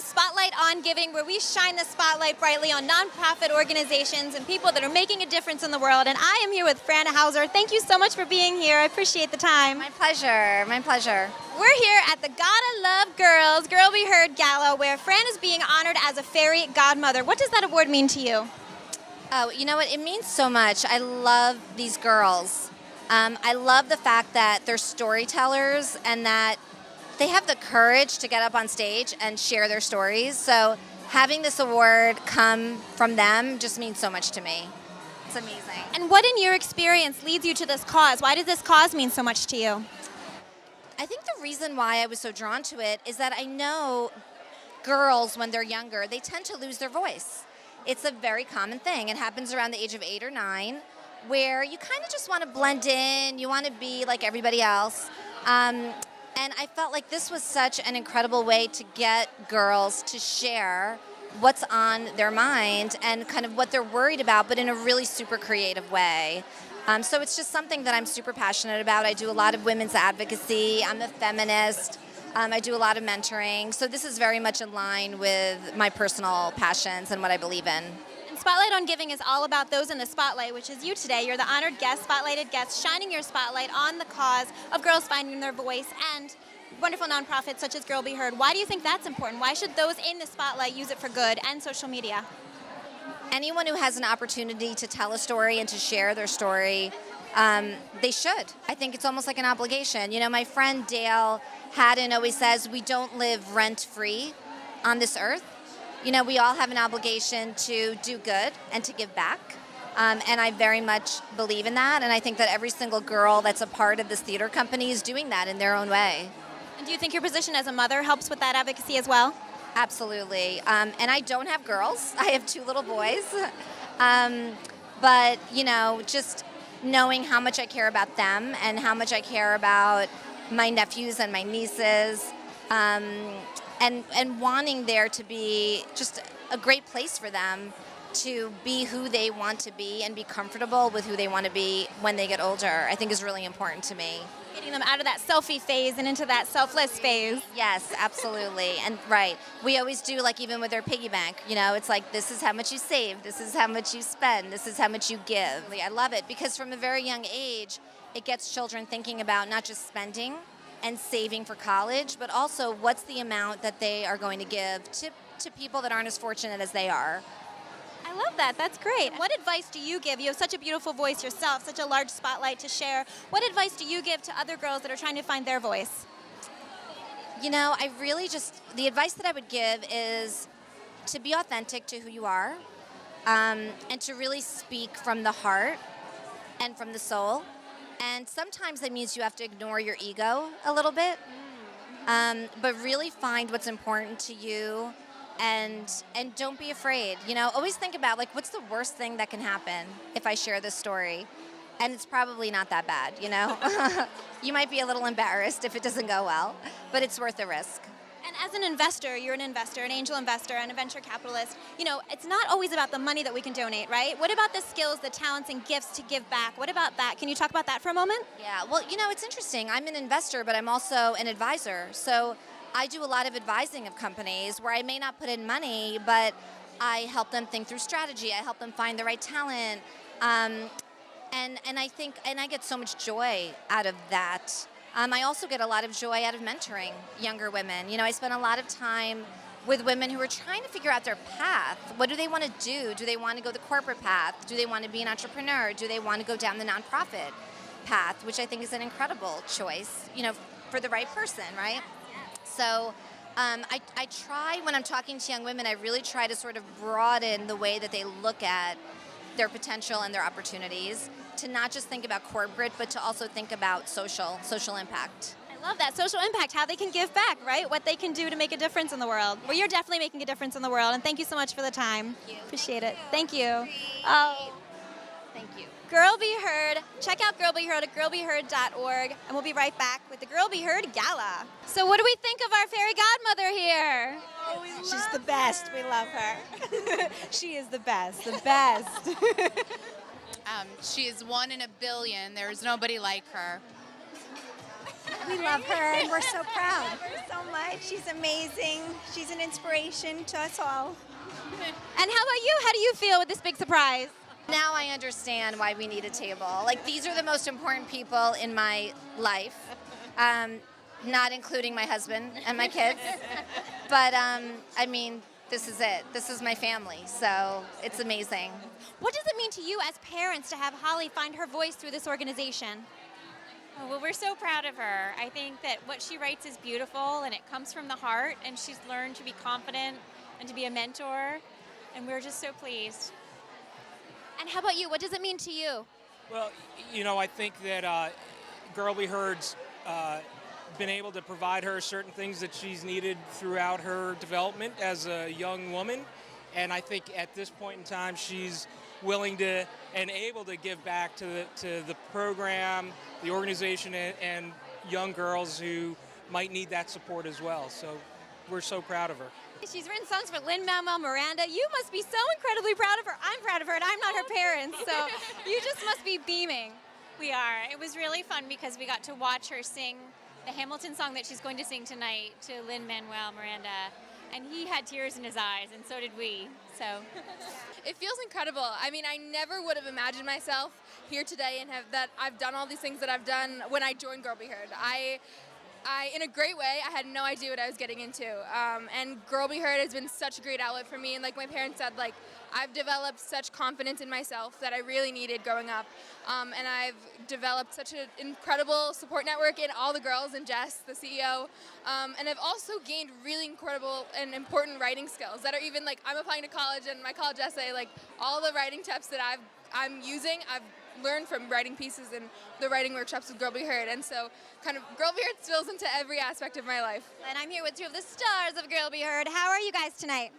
Spotlight on Giving, where we shine the spotlight brightly on nonprofit organizations and people that are making a difference in the world. And I am here with Fran Hauser. Thank you so much for being here. I appreciate the time. My pleasure. My pleasure. We're here at the Gotta Love Girls Girl Be Heard Gala, where Fran is being honored as a fairy godmother. What does that award mean to you? Oh, you know what? It means so much. I love these girls. I love the fact that they're storytellers and that they have the courage to get up on stage and share their stories. So having this award come from them just means so much to me. It's amazing. And what in your experience leads you to this cause? Why does this cause mean so much to you? I think the reason why I was so drawn to it is that I know girls, when they're younger, they tend to lose their voice. It's a very common thing. It happens around the age of 8 or 9, where you kind of just want to blend in, you want to be like everybody else. And I felt like this was such an incredible way to get girls to share what's on their mind and kind of what they're worried about, but in a really super creative way. So it's just something that I'm super passionate about. I do a lot of women's advocacy. I'm a feminist. I do a lot of mentoring. So this is very much in line with my personal passions and what I believe in. Spotlight on Giving is all about those in the spotlight, which is you today. You're the honored guest, spotlighted guest, shining your spotlight on the cause of girls finding their voice and wonderful nonprofits such as Girl Be Heard. Why do you think that's important? Why should those in the spotlight use it for good and social media? Anyone who has an opportunity to tell a story and to share their story, they should. I think it's almost like an obligation. You know, my friend Dale Haddon always says, we don't live rent-free on this earth. You know, we all have an obligation to do good and to give back. And I very much believe in that. And I think that every single girl that's a part of this theater company is doing that in their own way. And do you think your position as a mother helps with that advocacy as well? Absolutely. And I don't have girls. I have 2 little boys. But, you know, just knowing how much I care about them and how much I care about my nephews and my nieces, and wanting there to be just a great place for them to be who they want to be and be comfortable with who they want to be when they get older, I think is really important to me. Getting them out of that selfie phase and into that selfless phase. Yes, absolutely. And right, we always do, like, even with their piggy bank, you know, it's like, this is how much you save, this is how much you spend, this is how much you give. I love it because from a very young age, it gets children thinking about not just spending and saving for college, but also what's the amount that they are going to give to people that aren't as fortunate as they are. I love that. That's great. What advice do you give? You have such a beautiful voice yourself, such a large spotlight to share. What advice do you give to other girls that are trying to find their voice? You know, I really just, the advice that I would give is to be authentic to who you are, and to really speak from the heart and from the soul. And sometimes that means you have to ignore your ego a little bit, but really find what's important to you. And don't be afraid. You know, always think about, like, what's the worst thing that can happen if I share this story? And it's probably not that bad, you know? You might be a little embarrassed if it doesn't go well, but it's worth the risk. And as an investor, you're an investor, an angel investor, and a venture capitalist. You know, it's not always about the money that we can donate, right? What about the skills, the talents, and gifts to give back? What about that? Can you talk about that for a moment? Yeah, well, you know, it's interesting. I'm an investor, but I'm also an advisor. So I do a lot of advising of companies where I may not put in money, but I help them think through strategy. I help them find the right talent. And I think, and I get so much joy out of that. I also get a lot of joy out of mentoring younger women. You know, I spend a lot of time with women who are trying to figure out their path. What do they want to do? Do they want to go the corporate path? Do they want to be an entrepreneur? Do they want to go down the nonprofit path, which I think is an incredible choice, you know, for the right person, right? So I try, when I'm talking to young women, I really try to sort of broaden the way that they look at their potential and their opportunities, to not just think about corporate, but to also think about social impact. I love that. Social impact, how they can give back, right? What they can do to make a difference in the world. Well, you're definitely making a difference in the world, and thank you so much for the time. Thank you. Appreciate it. Thank you. Oh. Thank you. Girl Be Heard. Check out Girl Be Heard at girlbeheard.org, and we'll be right back with the Girl Be Heard Gala. So what do we think of our fairy godmother here? Oh, she's the best. We love her. She is the best. The best. She is 1 in a billion. There is nobody like her. We love her, and we're so proud. Love her so much. She's amazing. She's an inspiration to us all. And how about you? How do you feel with this big surprise? Now I understand why we need a table. Like, these are the most important people in my life, not including my husband and my kids. But, I mean, this is it. This is my family, so it's amazing. What does it mean to you as parents to have Holly find her voice through this organization? Oh, well, we're so proud of her. I think that what she writes is beautiful and it comes from the heart, and she's learned to be confident and to be a mentor, and we're just so pleased. And how about you? What does it mean to you? Well, you know, I think that Girl Be Heard's been able to provide her certain things that she's needed throughout her development as a young woman. And I think at this point in time, she's willing to and able to give back to the program, the organization, and young girls who might need that support as well. So we're so proud of her. She's written songs for Lin-Manuel Miranda. You must be so incredibly proud of her. I'm proud of her, and I'm not her parents, so you just must be beaming. We are. It was really fun because we got to watch her sing the Hamilton song that she's going to sing tonight to Lin-Manuel Miranda, and he had tears in his eyes, and so did we. So it feels incredible. I mean, I never would have imagined myself here today and I've done all these things that I've done when I joined Girl Be Heard. I, in a great way, I had no idea what I was getting into. And Girl Be Heard has been such a great outlet for me. And like my parents said, like, I've developed such confidence in myself that I really needed growing up. And I've developed such an incredible support network in all the girls and Jess, the CEO. And I've also gained really incredible and important writing skills that are even like, I'm applying to college and my college essay, like all the writing tips that I'm using, I've learned from writing pieces and the writing workshops with Girl Be Heard. And so kind of Girl Be Heard spills into every aspect of my life. And I'm here with two of the stars of Girl Be Heard. How are you guys tonight?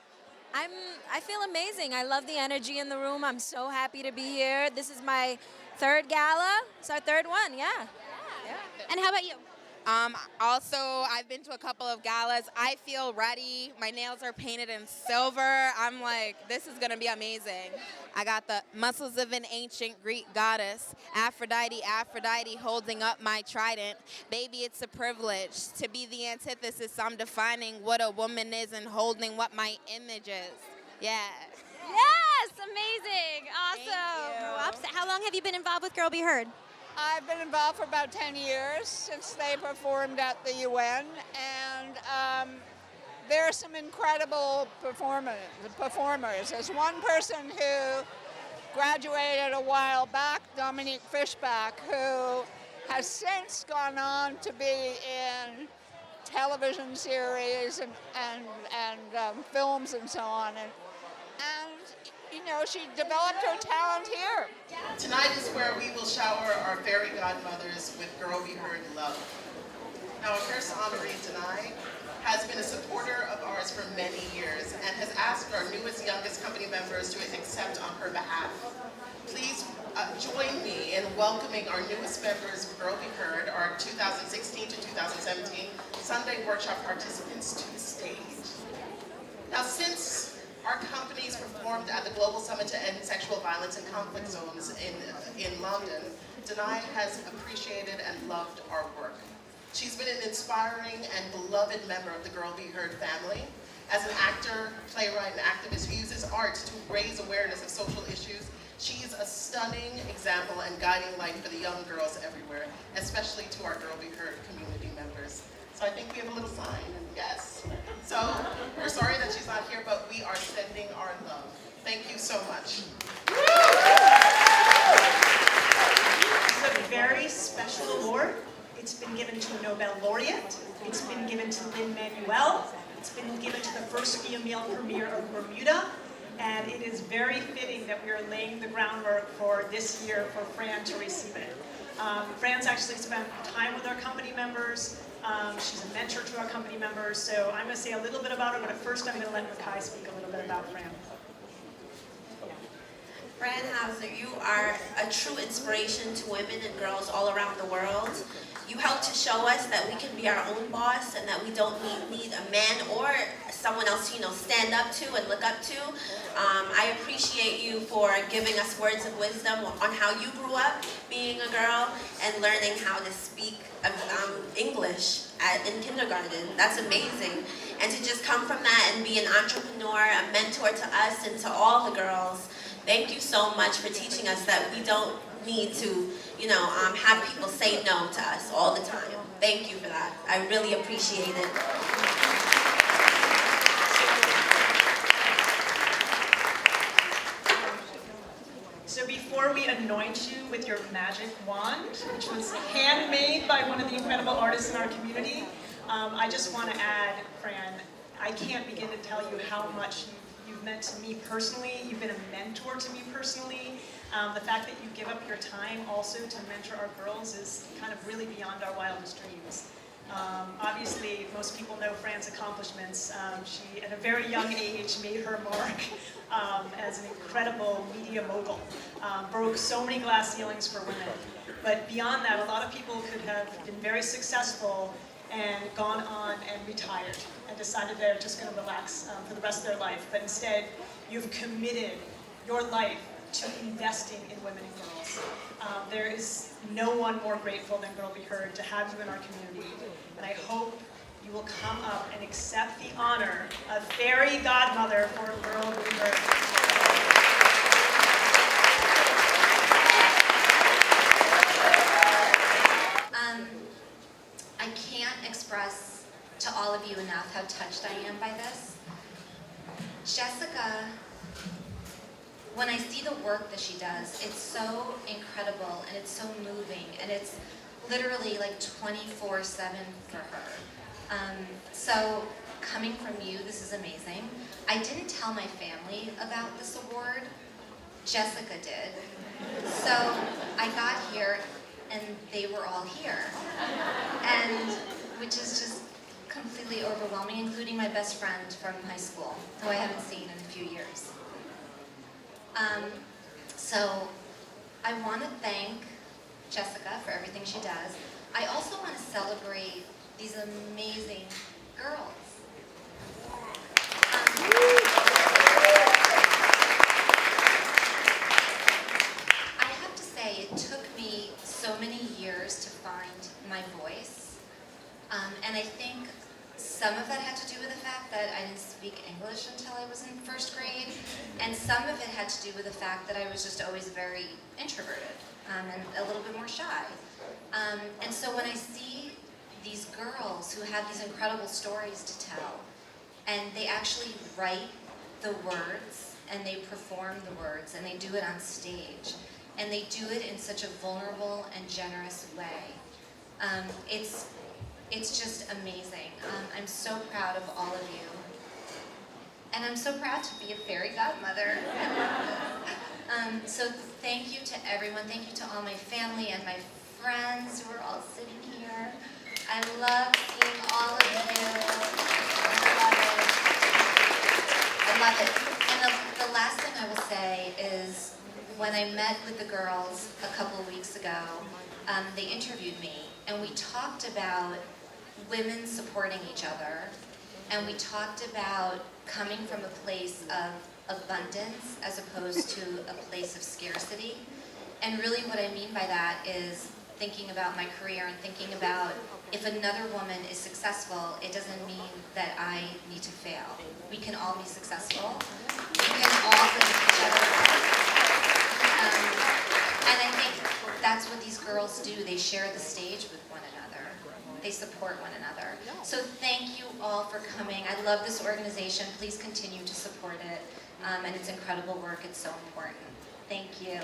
I feel amazing. I love the energy in the room. I'm so happy to be here. This is my third gala. It's our third one, yeah. And how about you? Also, I've been to a couple of galas. I feel ready. My nails are painted in silver. I'm like, this is going to be amazing. I got the muscles of an ancient Greek goddess, Aphrodite, Aphrodite, holding up my trident. Baby, it's a privilege to be the antithesis. I'm defining what a woman is and holding what my image is. Yeah. Yes, amazing, awesome. Thank you. How long have you been involved with Girl Be Heard? I've been involved for about 10 years since they performed at the UN, and there are some incredible performers. There's one person who graduated a while back, Dominique Fishback, who has since gone on to be in television series and films and so on. And you know, she developed her talent here. Tonight is where we will shower our Fairy Godmothers with Girl Be Heard love. Now, our first honoree, Danai, has been a supporter of ours for many years and has asked our newest, youngest company members to accept on her behalf. Please join me in welcoming our newest members of Girl Be Heard, our 2016 to 2017 Sunday workshop participants, to the stage. Now, since our companies performed at the Global Summit to End Sexual Violence in Conflict Zones in London, Danai has appreciated and loved our work. She's been an inspiring and beloved member of the Girl Be Heard family. As an actor, playwright, and activist who uses art to raise awareness of social issues, she's a stunning example and guiding light for the young girls everywhere, especially to our Girl Be Heard community members. So I think we have a little sign, yes. So we're sorry that she's not here, but we are sending our love. Thank you so much. It's a very special award. It's been given to a Nobel laureate. It's been given to Lin-Manuel. It's been given to the first female premier of Bermuda. And it is very fitting that we are laying the groundwork for this year for Fran to receive it. Fran's actually spent time with our company members. She's a mentor to our company members, so I'm going to say a little bit about her, but at first I'm going to let Makai speak a little bit about Fran. Fran Hauser, you are a true inspiration to women and girls all around the world. You help to show us that we can be our own boss and that we don't need a man or someone else, stand up to and look up to. I appreciate you for giving us words of wisdom on how you grew up being a girl and learning how to speak English in kindergarten. That's amazing. And to just come from that and be an entrepreneur, a mentor to us and to all the girls, thank you so much for teaching us that we don't need to, have people say no to us all the time. Thank you for that. I really appreciate it. So before we anoint you with your magic wand, which was handmade by one of the incredible artists in our community, I just want to add, Fran, I can't begin to tell you how much you've meant to me personally. You've been a mentor to me personally. The fact that you give up your time also to mentor our girls is kind of really beyond our wildest dreams. Obviously, most people know Fran's accomplishments. She, at a very young age, made her mark as an incredible media mogul. Broke so many glass ceilings for women. But beyond that, a lot of people could have been very successful and gone on and retired and decided they're just going to relax for the rest of their life. But instead, you've committed your life to investing in women and girls. There is no one more grateful than Girl Be Heard to have you in our community. And I hope you will come up and accept the honor of Fairy Godmother for Girl Be Heard. I can't express to all of you enough how touched I am by this. Jessica, when I see the work that she does, it's so incredible and it's so moving and it's literally like 24/7 for her. So coming from you, this is amazing. I didn't tell my family about this award. Jessica did. So I got here and they were all here. And which is just completely overwhelming, including my best friend from high school, who I haven't seen in a few years. So I want to thank Jessica for everything she does. I also want to celebrate these amazing girls. I have to say, it took me so many years to find my voice. And I think some of that had to do with the fact that I didn't speak English until I was in first grade, and some of it had to do with the fact that I was just always very introverted and a little bit more shy. And so when I see these girls who have these incredible stories to tell, and they actually write the words, and they perform the words, and they do it on stage, and they do it in such a vulnerable and generous way, it's just amazing. I'm so proud of all of you. And I'm so proud to be a fairy godmother. So thank you to everyone. Thank you to all my family and my friends who are all sitting here. I love seeing all of you. I love it. And the last thing I will say is when I met with the girls a couple of weeks ago, they interviewed me and we talked about women supporting each other, and we talked about coming from a place of abundance as opposed to a place of scarcity. And really what I mean by that is thinking about my career and thinking about if another woman is successful, it doesn't mean that I need to fail. We can all be successful. We can all lift each other up. And I think that's what these girls do. They share the stage with one another. They support one another. So thank you all for coming. I love this organization. Please continue to support it. And it's incredible work. It's so important. Thank you.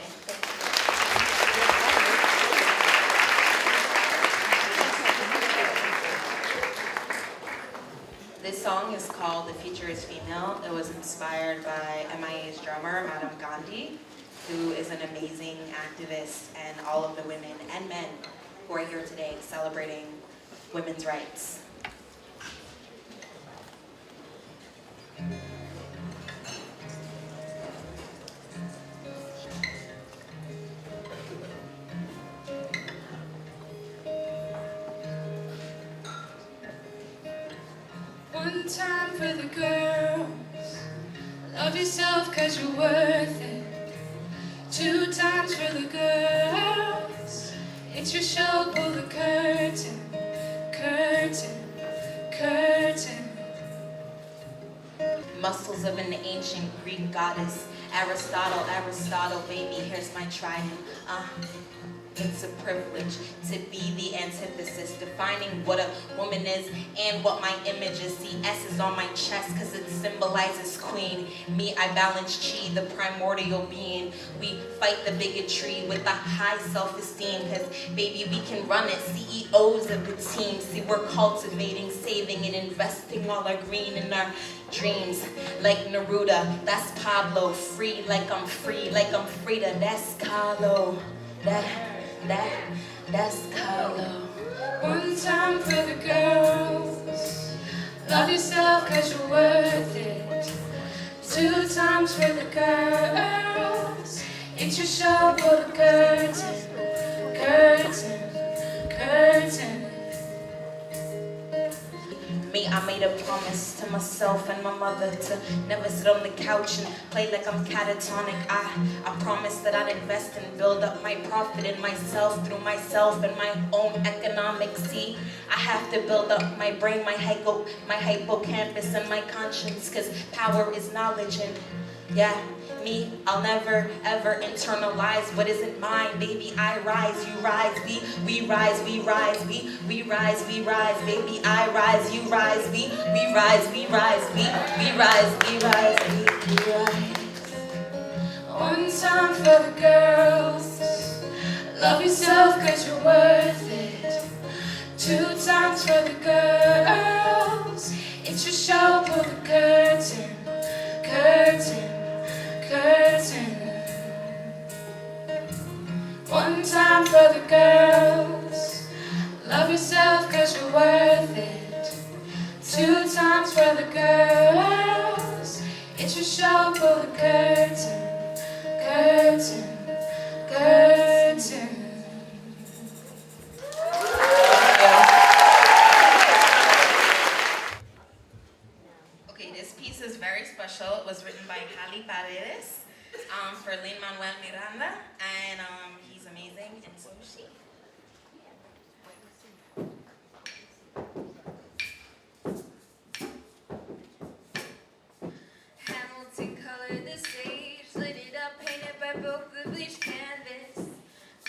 This song is called The Future is Female. It was inspired by MIA's drummer, Madam Gandhi, who is an amazing activist, and all of the women and men who are here today celebrating women's rights. One time for the girls. Love yourself cause you're worth it. Two times for the girls. It's your show, pull the curtain. Curtain, curtain. Muscles of an ancient Greek goddess. Aristotle, baby, here's my trident. It's a privilege to be the antithesis, defining what a woman is and what my image is. See, S is on my chest because it symbolizes queen. Me, I balance chi, the primordial being. We fight the bigotry with a high self-esteem because, baby, we can run it. CEOs of the team. See, we're cultivating, saving, and investing all our green in our dreams. Like Neruda, that's Pablo. Free like I'm free, like I'm Frida. That's Carlo. That's Carlo. One time for the girls. Love yourself cause you're worth it. Two times for the girls. It's your show, pull the curtain. Curtain, curtain. Me, I made a promise to myself and my mother to never sit on the couch and play like I'm catatonic. I promised that I'd invest and build up my profit in myself through myself and my own economics. See, I have to build up my brain, my hippocampus and my conscience, cause power is knowledge. And yeah, me, I'll never ever internalize what isn't mine. Baby, I rise, you rise, we rise, we rise, we rise, we rise. Baby, I rise, you rise, we rise, we rise, we rise, we rise, we rise. One time for the girls. Love yourself cause you're worth it. Two times for the girls. It's your show, pull the curtain. Curtain, curtain. One time for the girls. Love yourself cause you're worth it. Two times for the girls. It's your show, pull the curtain. Curtain, curtain. Okay, this piece is very special. It was written by Halle Paredes for Lin-Manuel Miranda, and he's amazing, and so is she. Hamilton colored the stage, lit it up, painted by both the bleached canvas.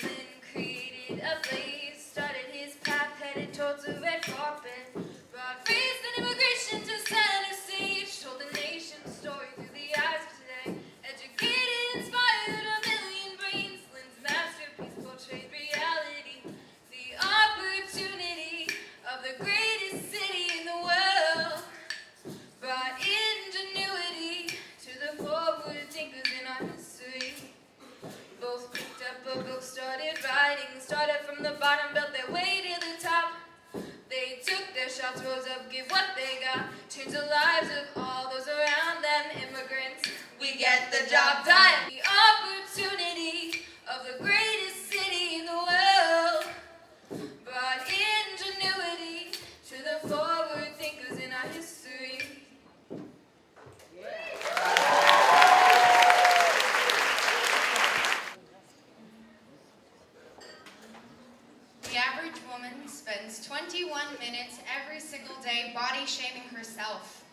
Lynn created a blaze, started his path, headed towards the red carpet. Brought race and immigration to center stage, told the nation's story through the eyes of today. Educated, inspired a million brains, Lynn's masterpiece portrayed reality. The opportunity of the greatest city in the world brought ingenuity to the forward thinkers in our history. Both picked up a book, started writing, started from the bottom, built their way to the top. They took their shots, rose up, give what they got, changed the lives of all those around them. Immigrants, we get the job done. The opportunity of the greatest city in the world brought ingenuity to the forward thinkers in our history. The average woman spends 21 minutes every single day body shaming herself.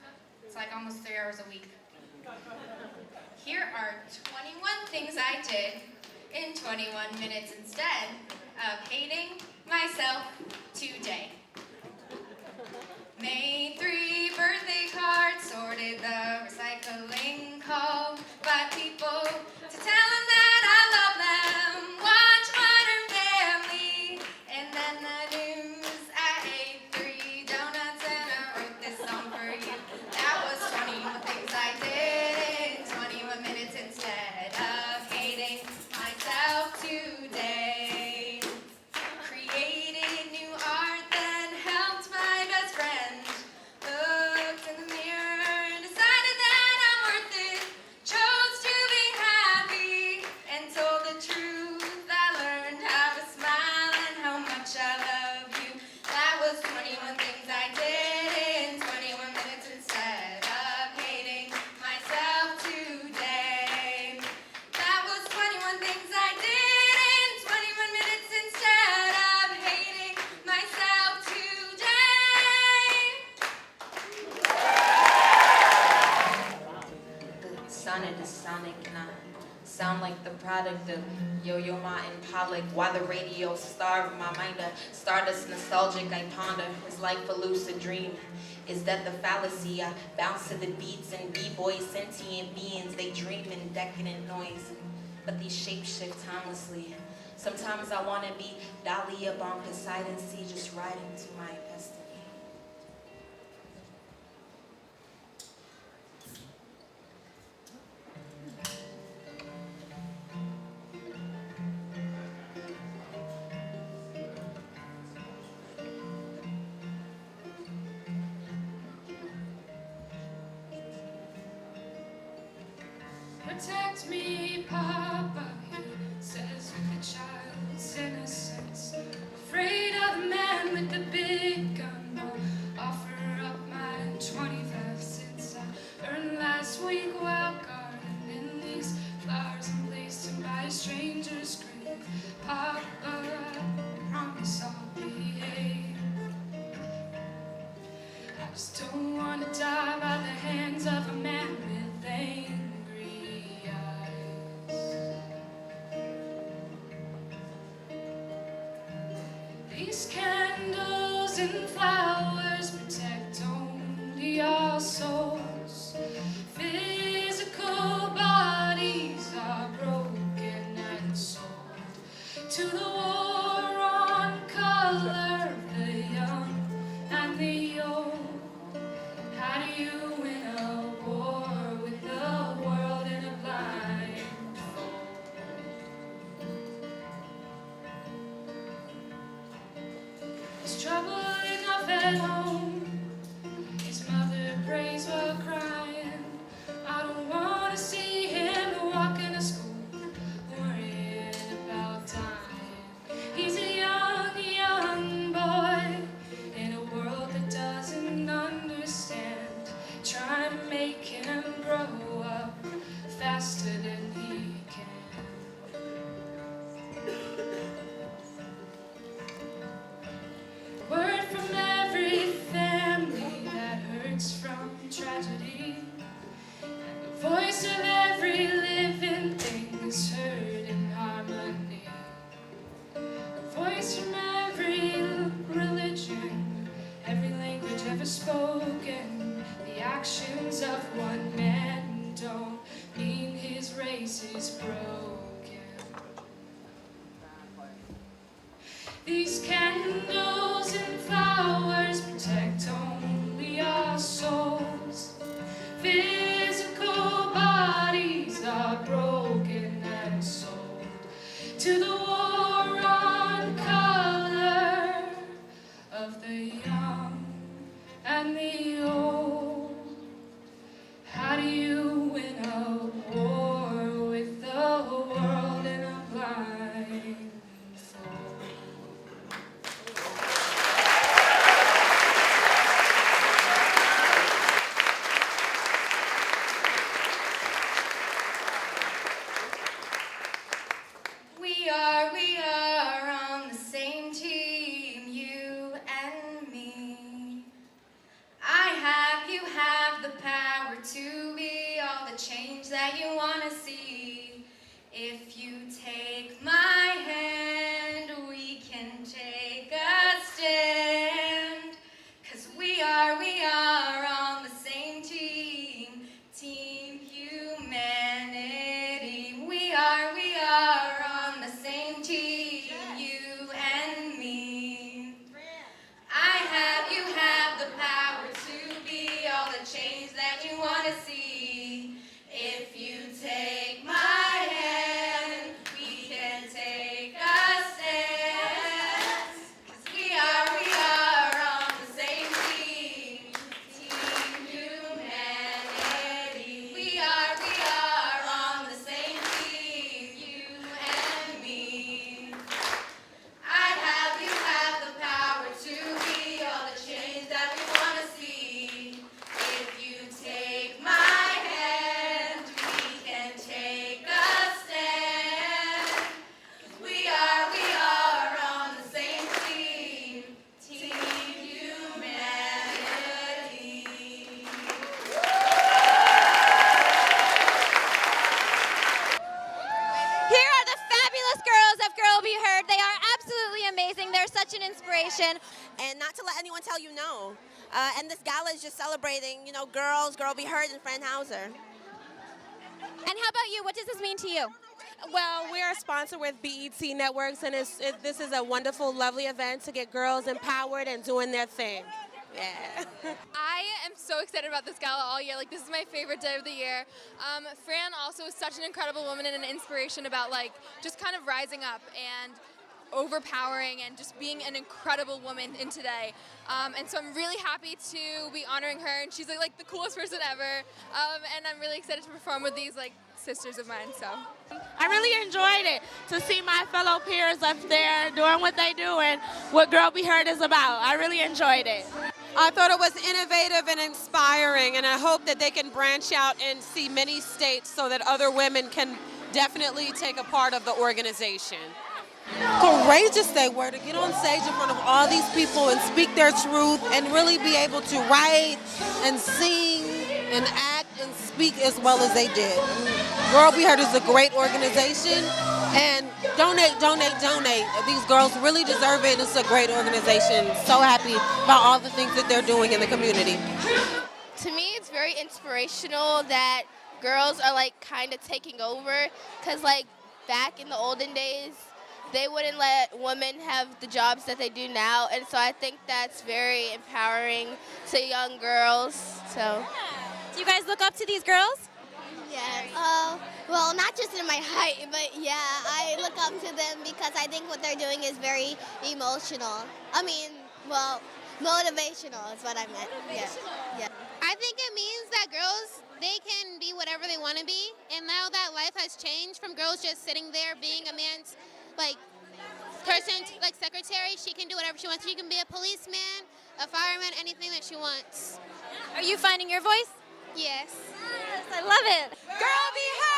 It's like almost 3 hours a week. Here are 21 things I did in 21 minutes instead of hating myself today. Made 3 birthday cards, sorted the recycling, called 5 people to tell them that I love them. Watch Modern Family, and then the news. I ate 3 donuts and I wrote this song for you. That was 21 things I did in 21 minutes instead of hating myself today. Created new art that wanted to Sonic, and I sound like the product of Yo-Yo Ma and Pollock. While the radio starved my mind, a stardust nostalgic I ponder. Is life a lucid dream? Is that the fallacy? I bounce to the beats and b-boys, sentient beings, they dream in decadent noise. But these shapes shift timelessly. Sometimes I want to be Dali up on Poseidon's sea, just riding to my destiny. Protect me, Papa, he says with a child's innocence. Afraid of the man with the big gun, I'll offer up my 25 cents I earned last week while gardening these flowers and placed them by a stranger's grave. Papa, I promise I'll behave. I just don't want to die by the hands of a man with anger. These candles and flowers protect only our souls. Physical bodies are broken and sold to the war on color of the young and the old. How do you win a war with the world in a blindfold? There's trouble enough at home. His mother prays while crying. I don't want to see him walking to school, worrying about dying. He's a young boy in a world that doesn't understand. Trying to make him grow up faster than he can. Word from every family that hurts from tragedy, and the voice of every living thing is heard in harmony. A voice from every religion, every language ever spoken. The actions of one man don't mean his race is broken. These candles and flowers protect only our souls. Physical bodies are broken and sold to the war on color of the young and the old. How do you win a war with the world in a blindfold? We are on the same team, you and me. You have the power to be all the change that you want to see. If you take my hand, we can take a stand. 'Cause we are on the same team, Team Humanity. We are on the same team, you and me. You have the power to be all the change that you want to see. If you take my hand, we can take a stand. 'Cause we are on the same team, Team Humanity. We are on the same team, you and me. You have the power to be all the change that we want to see. If you take my tell you no. And this gala is just celebrating, girls, Girl Be Heard, and Fran Hauser. And how about you? What does this mean to you? Well, we are sponsored with BET Networks, and this is a wonderful, lovely event to get girls empowered and doing their thing. Yeah. I am so excited about this gala all year. Like, this is my favorite day of the year. Fran also is such an incredible woman and an inspiration about, like, just kind of rising up and overpowering and just being an incredible woman in today. And so I'm really happy to be honoring her, and she's like the coolest person ever. And I'm really excited to perform with these like sisters of mine. So I really enjoyed it to see my fellow peers up there doing what they do and what Girl Be Heard is about. I really enjoyed it. I thought it was innovative and inspiring, and I hope that they can branch out and see many states so that other women can definitely take a part of the organization. Courageous they were to get on stage in front of all these people and speak their truth and really be able to write and sing and act and speak as well as they did. Girl Be Heard is a great organization, and donate. These girls really deserve it. It's a great organization. So happy about all the things that they're doing in the community. To me, it's very inspirational that girls are like kind of taking over, because like back in the olden days, they wouldn't let women have the jobs that they do now, and so I think that's very empowering to young girls. So, do you guys look up to these girls? Yes. Well, not just in my height, but yeah, I look up to them because I think what they're doing is very emotional. Motivational is what I meant. Yeah. I think it means that girls, they can be whatever they want to be, and now that life has changed from girls just sitting there being a man's secretary, she can do whatever she wants. She can be a policeman, a fireman, anything that she wants. Are you finding your voice? Yes. Yes, I love it. Girl Be Heard!